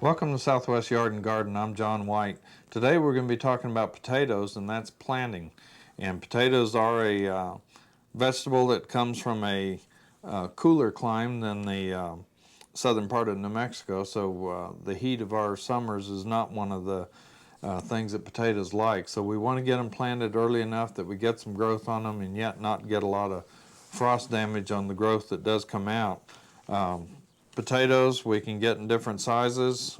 Welcome to Southwest Yard and Garden. I'm John White. Today we're going to be talking about potatoes, and that's planting. And potatoes are a vegetable that comes from a cooler climate than the southern part of New Mexico. So the heat of our summers is not one of the things that potatoes like. So we want to get them planted early enough that we get some growth on them and yet not get a lot of frost damage on the growth that does come out. Potatoes we can get in different sizes.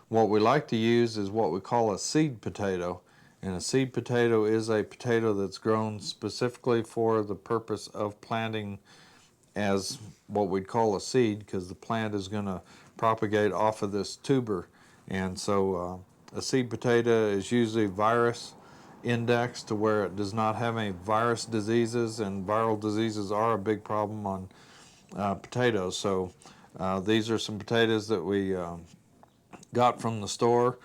What we like to use is what we call a seed potato. And a seed potato is a potato that's grown specifically for the purpose of planting as what we'd call a seed, because the plant is going to propagate off of this tuber. And so a seed potato is usually virus indexed to where it does not have any virus diseases, and viral diseases are a big problem on potatoes. So these are some potatoes that we got from the store.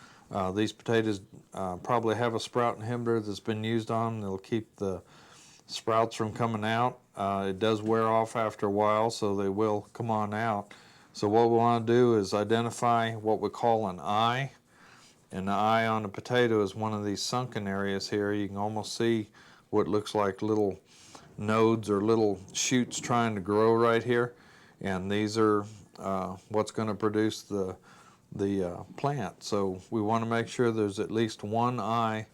These potatoes probably have a sprout inhibitor that's been used on them. They'll keep the sprouts from coming out. It does wear off after a while, so they will come on out. So what we want to do is identify what we call an eye. And the eye on a potato is one of these sunken areas here. You can almost see what looks like little nodes or little shoots trying to grow right here, and these are what's going to produce the plant. So we want to make sure there's at least one eye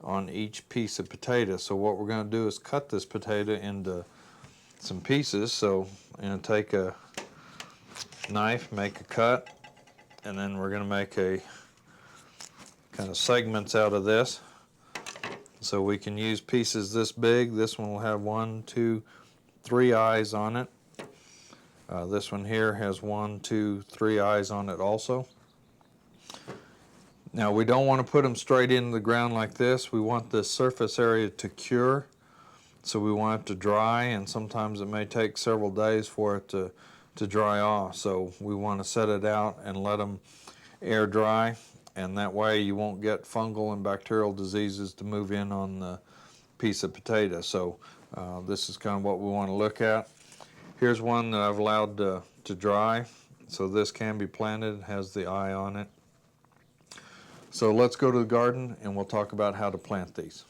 on each piece of potato. So what we're going to do is cut this potato into some pieces. So I'm going to take a knife, make a cut, and then we're going to make a kind of segments out of this. So we can use pieces this big. This one will have 1, 2, 3 eyes on it. This one here has 1, 2, 3 eyes on it also. Now we don't want to put them straight into the ground like this. We want this surface area to cure. So we want it to dry, and sometimes it may take several days for it to dry off. So we want to set it out and let them air dry, and that way you won't get fungal and bacterial diseases to move in on the piece of potato. So this is kind of what we want to look at. Here's one that I've allowed to dry. So this can be planted, it has the eye on it. So let's go to the garden and we'll talk about how to plant these.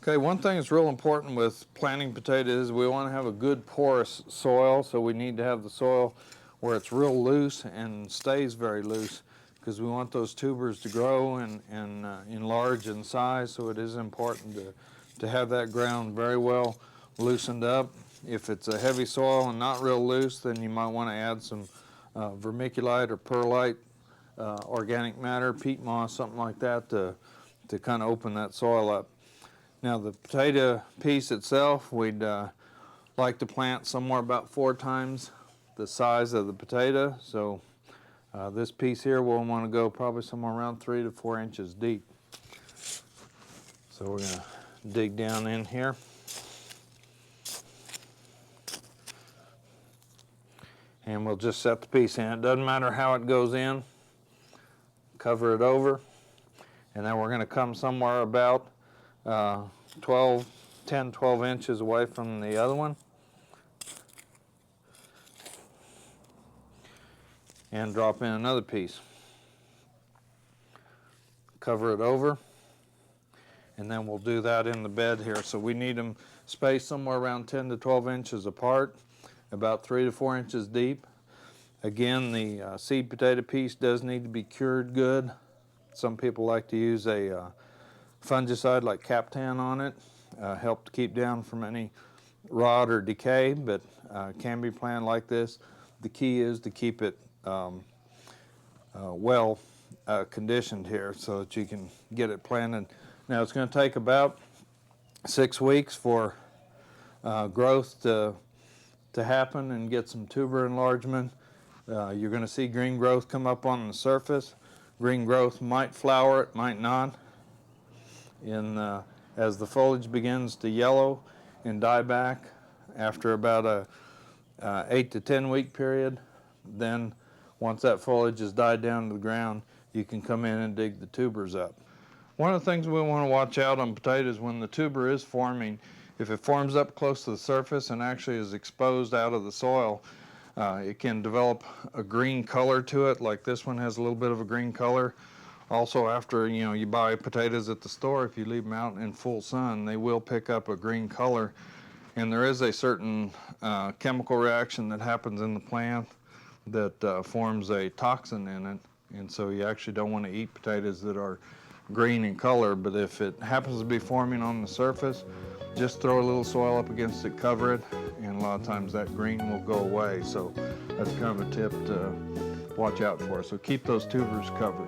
Okay, one thing that's real important with planting potatoes is we want to have a good porous soil. So we need to have the soil where it's real loose and stays very loose, because we want those tubers to grow and enlarge in size. So it is important to have that ground very well loosened up. If it's a heavy soil and not real loose, then you might want to add some vermiculite or perlite, organic matter, peat moss, something like that to kind of open that soil up. Now the potato piece itself, we'd like to plant somewhere about 4 times the size of the potato. So this piece here we'll want to go probably somewhere around 3 to 4 inches deep. So we're going to dig down in here. And we'll just set the piece in. It doesn't matter how it goes in. Cover it over. And then we're going to come somewhere about 10, 12 inches away from the other one. And drop in another piece. Cover it over. And then we'll do that in the bed here. So we need them spaced somewhere around 10 to 12 inches apart, about 3 to 4 inches deep. Again, the seed potato piece does need to be cured good. Some people like to use a fungicide like Captan on it, help to keep down from any rot or decay, but can be planted like this. The key is to keep it well conditioned here so that you can get it planted. Now it's going to take about 6 weeks for growth to happen and get some tuber enlargement. You're going to see green growth come up on the surface. Green growth might flower, it might not. As the foliage begins to yellow and die back after about a 8 to 10 week period, then once that foliage has died down to the ground, you can come in and dig the tubers up. One of the things we want to watch out on potatoes when the tuber is forming, if it forms up close to the surface and actually is exposed out of the soil, It can develop a green color to it, like this one has a little bit of a green color. Also, after you buy potatoes at the store, if you leave them out in full sun, they will pick up a green color. And there is a certain chemical reaction that happens in the plant that forms a toxin in it. And so you actually don't want to eat potatoes that are green in color, but if it happens to be forming on the surface, just throw a little soil up against it, cover it, and a lot of times that green will go away. So that's kind of a tip to watch out for. So keep those tubers covered.